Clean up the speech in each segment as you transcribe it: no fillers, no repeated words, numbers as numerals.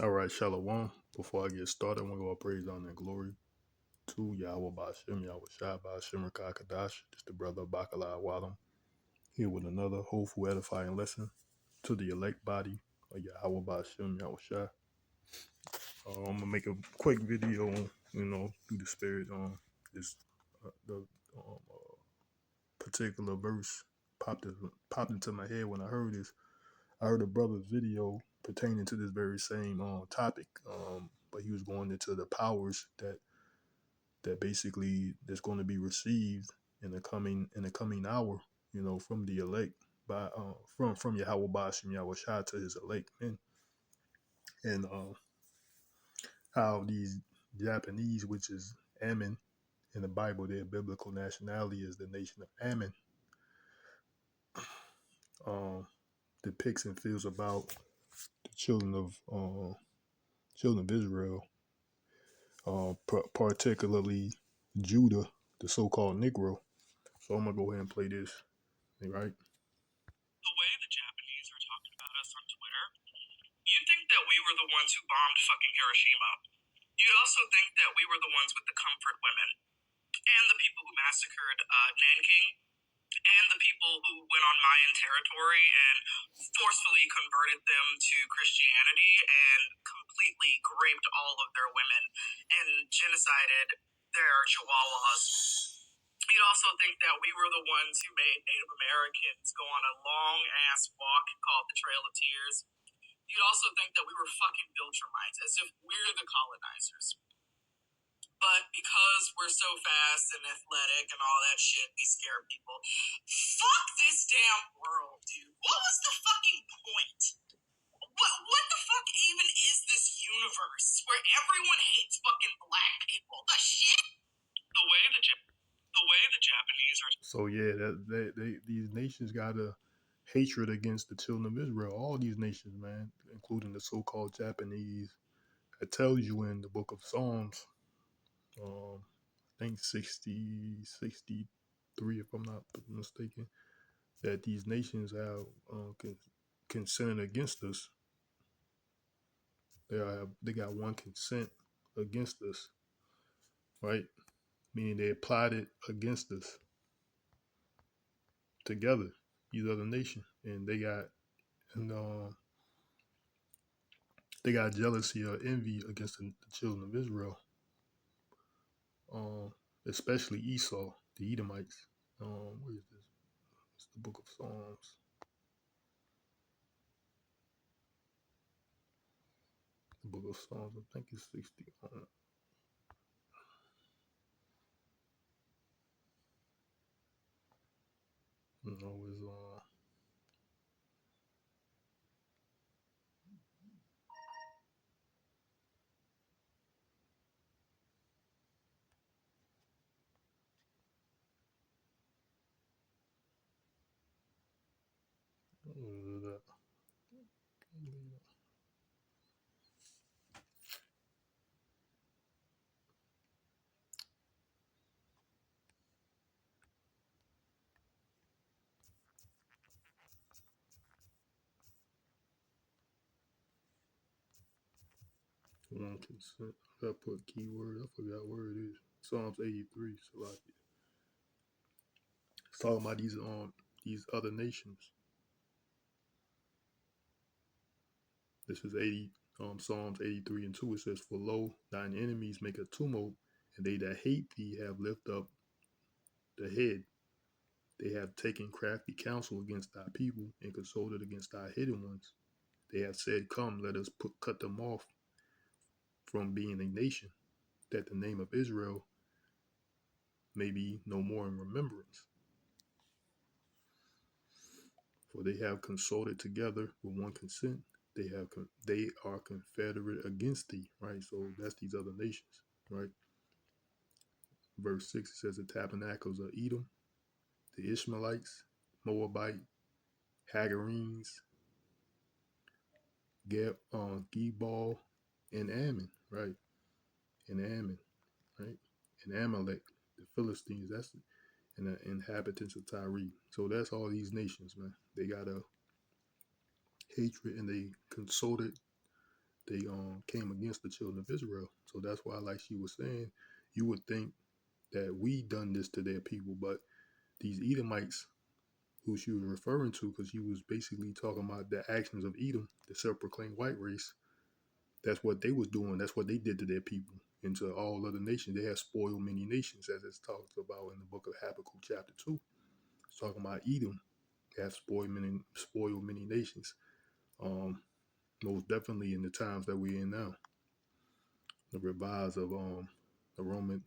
All right, Shalom. Before I get started, I want to go praise, honor, and glory to Yahawah, bahasham, Yahawahshi, Rawchaa Qadash. This the brother Bakala Wadam here with another hopeful, edifying lesson to the elect body of Yahawah, bahasham, Yahawahshi. I'm gonna make a quick video, through the spirit on this the particular verse popped into my head when I heard this. I heard a brother's video pertaining to this very same topic, but he was going into the powers that basically that's going to be received in the coming hour, from the elect by from Yahawah bahasham Yahawahshi to his elect men, and how these Japanese, which is Ammon in the Bible, their biblical nationality is the nation of Ammon, um, depicts and feels about the children of Israel, particularly Judah, the so-called Negro. So I'm gonna go ahead and play this. Right? The way the Japanese are talking about us on Twitter, you'd think that we were the ones who bombed fucking Hiroshima. You'd also think that we were the ones with the comfort women and the people who massacred Nanking and the people who went on Mayan territory and forcefully converted them to Christianity and completely raped all of their women and genocided their chihuahuas. You'd also think that we were the ones who made Native Americans go on a long ass walk called the Trail of Tears. You'd also think that we were fucking Viltrumites, as if we're the colonizers. But because we're so fast and athletic and all that shit, we scare people. Fuck this damn world, dude. What was the fucking point? What the fuck even is this universe where everyone hates fucking black people? The shit? The way the Japanese are. So yeah, these nations got a hatred against the children of Israel. All these nations, man, including the so-called Japanese. It tells you in the book of Psalms, I think 63, if I'm not mistaken, that these nations have consented against us. They got one consent against us, right? Meaning they applied it against us together, these other nations, and they got jealousy or envy against the children of Israel, especially Esau, the Edomites. Where is this? It's the book of Psalms. The book of Psalms, I think it's 60. No, it's one consent. I gotta put keyword. I forgot where it is. Psalms 83. So like, it's talking about these other nations. This is Psalms 83 and 2. It says, "For lo, thine enemies make a tumult, and they that hate thee have lifted up the head. They have taken crafty counsel against thy people, and consulted against thy hidden ones. They have said, Come, let us cut them off from being a nation, that the name of Israel may be no more in remembrance. For they have consulted together with one consent. They are confederate against thee." Right. So that's these other nations. Right. Verse 6 says, "The tabernacles of Edom, the Ishmaelites, Moabite, Hagarenes, Gebal, and Ammon." Right. And Ammon. Right. And Amalek, the Philistines. That's and the inhabitants of Tyre. So that's all these nations, man. They got a hatred, and they consulted they came against the children of Israel. So that's why, like she was saying, you would think that we done this to their people, but these Edomites, who she was referring to, because she was basically talking about the actions of Edom, the self-proclaimed white race. That's what they was doing. That's what they did to their people and to all other nations. They have spoiled many nations, as it's talked about in the book of Habakkuk, chapter 2. It's talking about Edom. They have spoiled many nations. Most definitely in the times that we're in now. The rise of the Roman,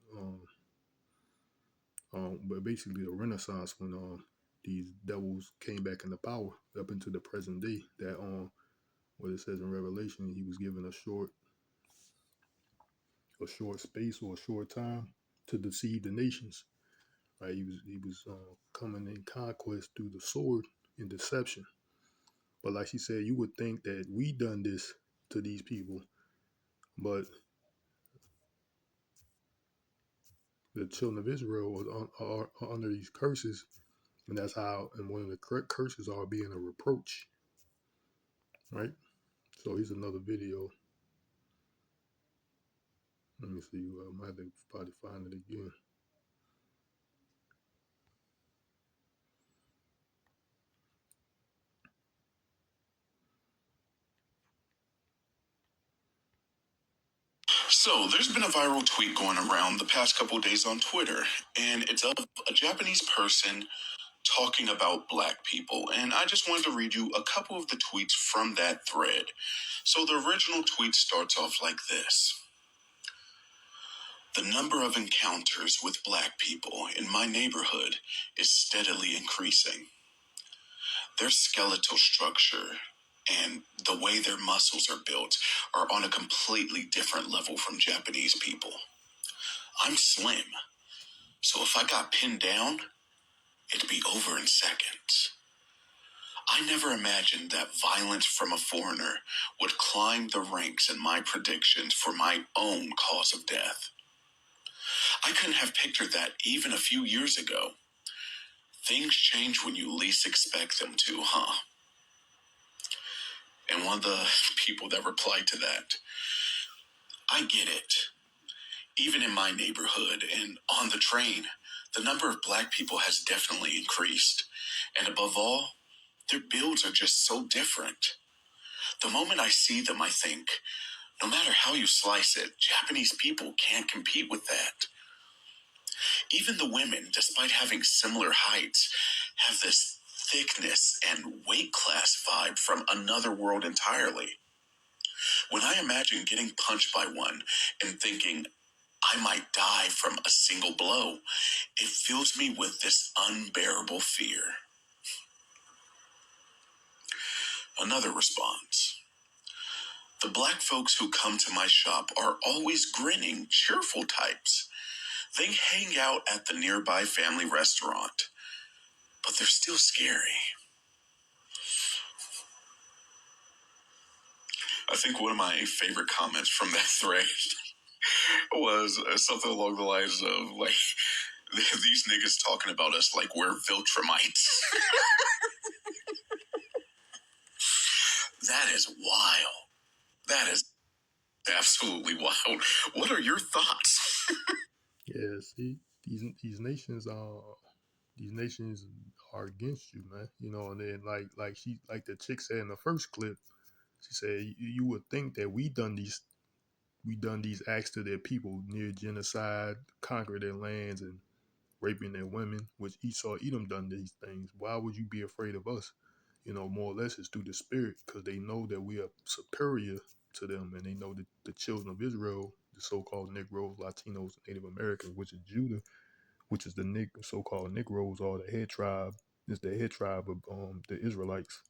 but basically the Renaissance, when these devils came back into power up into the present day. That what it says in Revelation, he was given a short space or a short time to deceive the nations. Right? He was coming in conquest through the sword and deception. But like she said, you would think that we done this to these people, but the children of Israel are under these curses, and that's how. And one of the curses are being a reproach, right? So here's another video. Let me see. I might have to probably find it again. So, there's been a viral tweet going around the past couple of days on Twitter, and it's of a Japanese person talking about black people. And I just wanted to read you a couple of the tweets from that thread. So, the original tweet starts off like this: "The number of encounters with black people in my neighborhood is steadily increasing. Their skeletal structure and the way their muscles are built are on a completely different level from Japanese people. I'm slim, so if I got pinned down, it'd be over in seconds. I never imagined that violence from a foreigner would climb the ranks in my predictions for my own cause of death. I couldn't have pictured that even a few years ago. Things change when you least expect them to, huh?" And one of the people that replied to that: "I get it. Even in my neighborhood and on the train, the number of black people has definitely increased. And above all, their builds are just so different. The moment I see them, I think, no matter how you slice it, Japanese people can't compete with that. Even the women, despite having similar heights, have this thickness and weight class vibe from another world entirely. When I imagine getting punched by one and thinking I might die from a single blow, it fills me with this unbearable fear." Another response: "The black folks who come to my shop are always grinning, cheerful types. They hang out at the nearby family restaurant, but they're still scary." I think one of my favorite comments from that thread was something along the lines of, like, "These niggas talking about us like we're Viltrumites." That is wild. That is absolutely wild. What are your thoughts? Yeah, see, these nations are against you, man. You know, and then like the chick said in the first clip, she said you would think that we done these acts to their people, near genocide, conquer their lands, and raping their women, which Esau Edom done these things. Why would you be afraid of us? You know, more or less it's through the spirit, because they know that we are superior to them, and they know that the children of Israel, the so-called Negroes, Latinos, Native Americans, which is Judah, which is the so-called Negroes, are the head tribe, is the head tribe of the Israelites,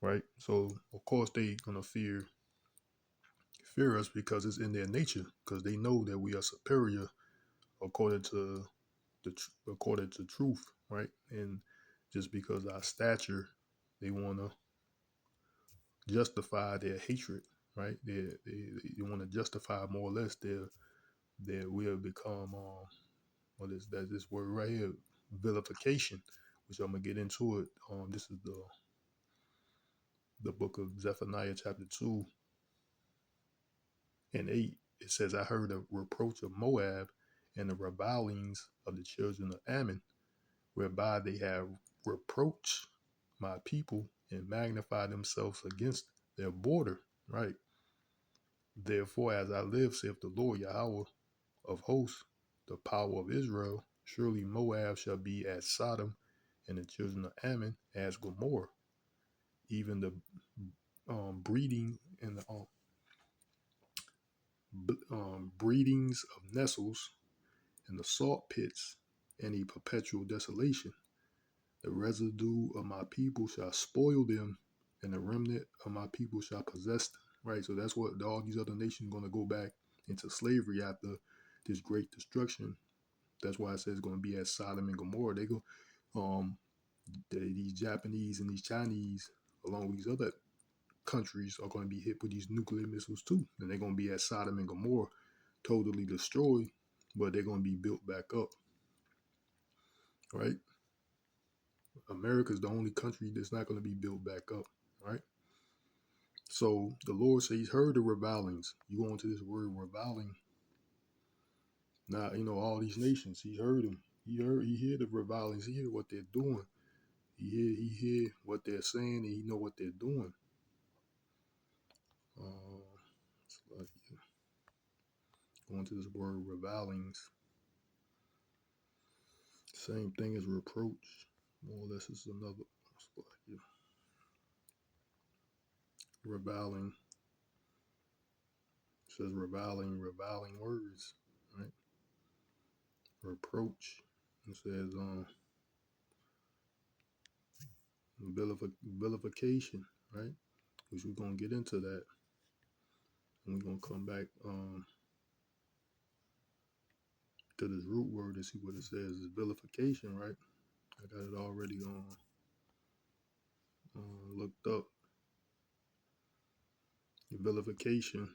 right? So of course they gonna fear us because it's in their nature, because they know that we are superior according to according to truth, right? And just because our stature, they want to justify their hatred, right? They want to justify more or less their we have become what is that this word right here, vilification, which I'm gonna get into it. This is the book of Zephaniah chapter 2, And 8, it says, I heard a reproach of Moab and the revilings of the children of Ammon, whereby they have reproached my people and magnified themselves against their border. Right. Therefore, as I live, saith the Lord Yahawah of hosts, the power of Israel, surely Moab shall be as Sodom, and the children of Ammon as Gomorrah. Even the breeding and the breedings of Nestles and the salt pits and a perpetual desolation. The residue of my people shall spoil them, and the remnant of my people shall possess them. Right, so that's what all these other nations are going to go back into slavery after this great destruction. That's why it says it's going to be as Sodom and Gomorrah. They go, these Japanese and these Chinese, along with these other countries, are going to be hit with these nuclear missiles too, and they're going to be as Sodom and Gomorrah, totally destroyed, but they're going to be built back up. Right? America's the only country that's not going to be built back up. Right? So the Lord says He's heard the revilings. You go into this word reviling. Now, all these nations, He heard them. He hear the revilings. He hear what they're doing. He hear what they're saying, and He know what they're doing. Like, going to this word revilings. Same thing as reproach. More or less, it's another. Like, reviling. It says reviling words, right? Reproach. It says vilification, right? Which we're gonna get into that, and we're gonna come back to this root word and see what it says is vilification, right? I got it already looked up. Vilification.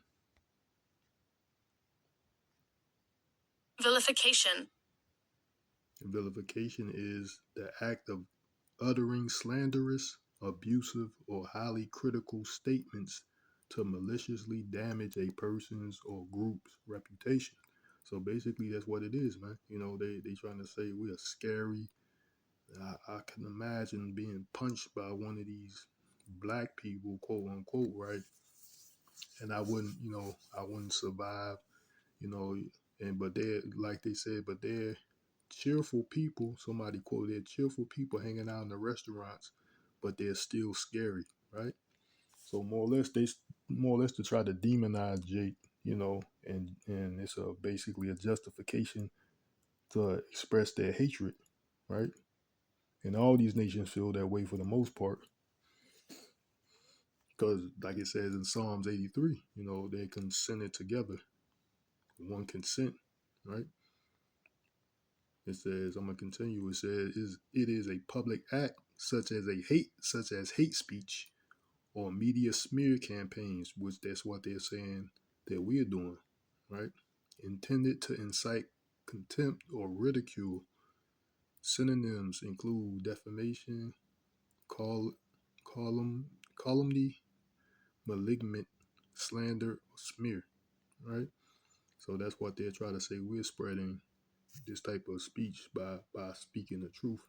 Vilification. Vilification is the act of uttering slanderous, abusive, or highly critical statements to maliciously damage a person's or group's reputation. So basically, that's what it is, man. They trying to say we are scary. I can imagine being punched by one of these black people, quote unquote, right? And I wouldn't survive, you know. But they're, like they said, but they're cheerful people. Somebody quoted, they're cheerful people hanging out in the restaurants, but they're still scary, right? So more or less to try to demonize Jake, and it's basically a justification to express their hatred, right? And all these nations feel that way for the most part, because like it says in Psalms 83, they consented together, one consent, right? It says, I'm gonna continue. It says, it is a public act such as hate speech or media smear campaigns, which that's what they're saying that we're doing, right? Intended to incite contempt or ridicule. Synonyms include defamation, column, calumny, malignant, slander, or smear, right? So that's what they're trying to say. We're spreading this type of speech by speaking the truth.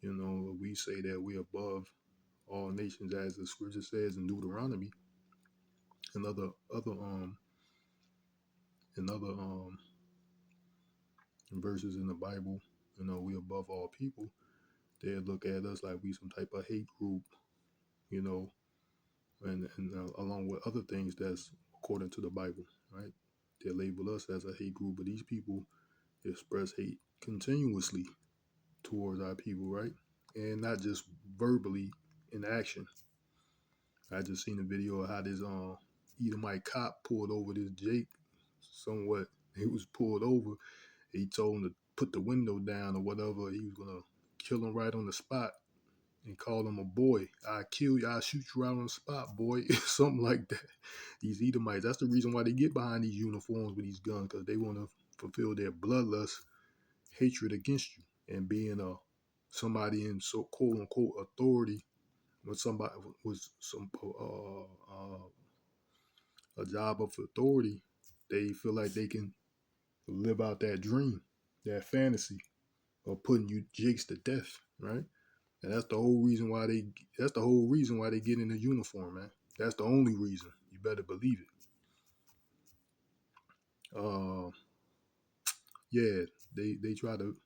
We say that we're above all nations, as the scripture says in Deuteronomy and other verses in the Bible. We above all people. They look at us like we some type of hate group, you know, and along with other things that's according to the Bible, right? They label us as a hate group, but these people express hate continuously towards our people, right? And not just verbally, in action. I just seen a video of how this Edomite cop pulled over this Jake. Somewhat, he was pulled over. He told him to put the window down or whatever. He was gonna kill him right on the spot and called him a boy. I kill you, I shoot you out on the spot, boy. Something like that. These Edomites, that's the reason why they get behind these uniforms with these guns, because they want to fulfill their bloodlust hatred against you, and being somebody in so quote unquote authority, when somebody was some a job of authority, they feel like they can live out that dream, that fantasy of putting you jigs to death, right? And that's the whole reason why they. That's the whole reason why they get in the uniform, man. That's the only reason. You better believe it. Uh, yeah, they try to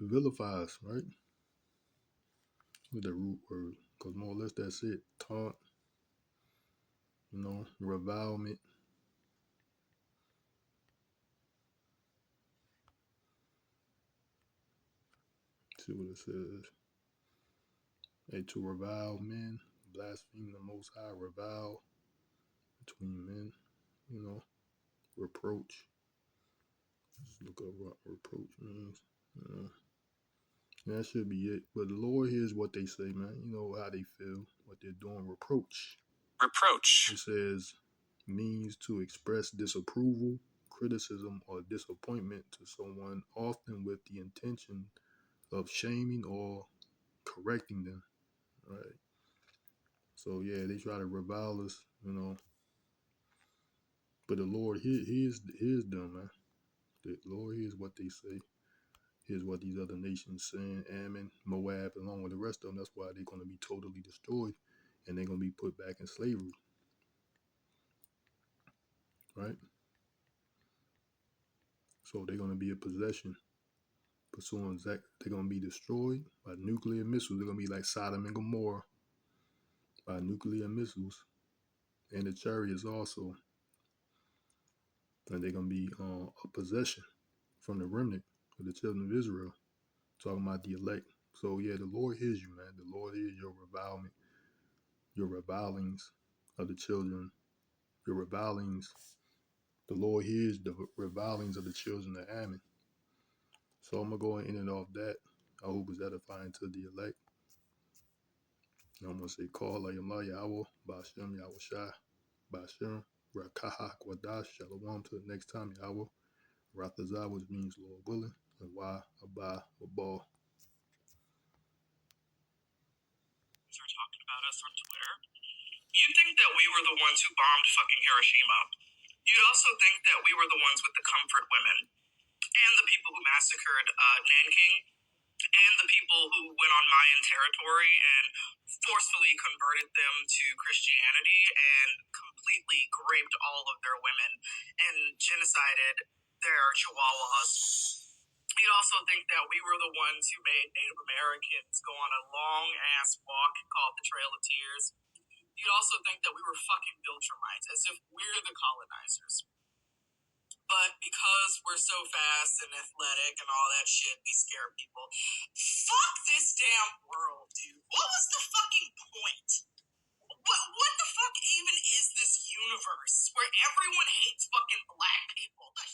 vilify us, right? With the root word, because more or less that's it. Taunt, revilement. See what it says. To revile men, blaspheme the Most High, revile between men, reproach. Let's look up what reproach means. You know, that should be it. But the Lord hears what they say, man. You know how they feel, what they're doing. Reproach. Reproach. It says means to express disapproval, criticism, or disappointment to someone, often with the intention of shaming or correcting them. Right. So yeah, they try to revile us. But the Lord hears them, man. The Lord hears what they say. Here's what these other nations saying. Ammon, Moab, along with the rest of them. That's why they're going to be totally destroyed, and they're going to be put back in slavery. Right. So they're going to be a possession. Pursuing Zach, they're going to be destroyed by nuclear missiles. They're going to be like Sodom and Gomorrah by nuclear missiles, and the chariots also. And they're going to be a possession from the remnant of the children of Israel. Talking about the elect. So yeah, the Lord hears you, man. The Lord hears your revilement, your revilings of the children, your revilings. The Lord hears the revilings of the children of Ammon. So I'm gonna go in and off that. I hope it's edifying to the elect. And I'm gonna say, call Yahawah, bahasham, Yahawahshi, bahasham, Rawchaa Qadash, shalom to the next time, Yahawah. Rathazah, which means Lord willing, and why Abba Abba. Are talking about us on Twitter. You'd think that we were the ones who bombed fucking Hiroshima. You'd also think that we were the ones with the comfort women and the people who massacred Nanking and the people who went on Mayan territory and forcefully converted them to Christianity and completely raped all of their women and genocided their Chihuahuas. You'd also think that we were the ones who made Native Americans go on a long ass walk called the Trail of Tears. You'd also think that we were fucking Viltrumites, as if we're the colonizers. But because we're so fast and athletic and all that shit, we scare people. Fuck this damn world, dude. What was the fucking point? What the fuck even is this universe where everyone hates fucking black people? The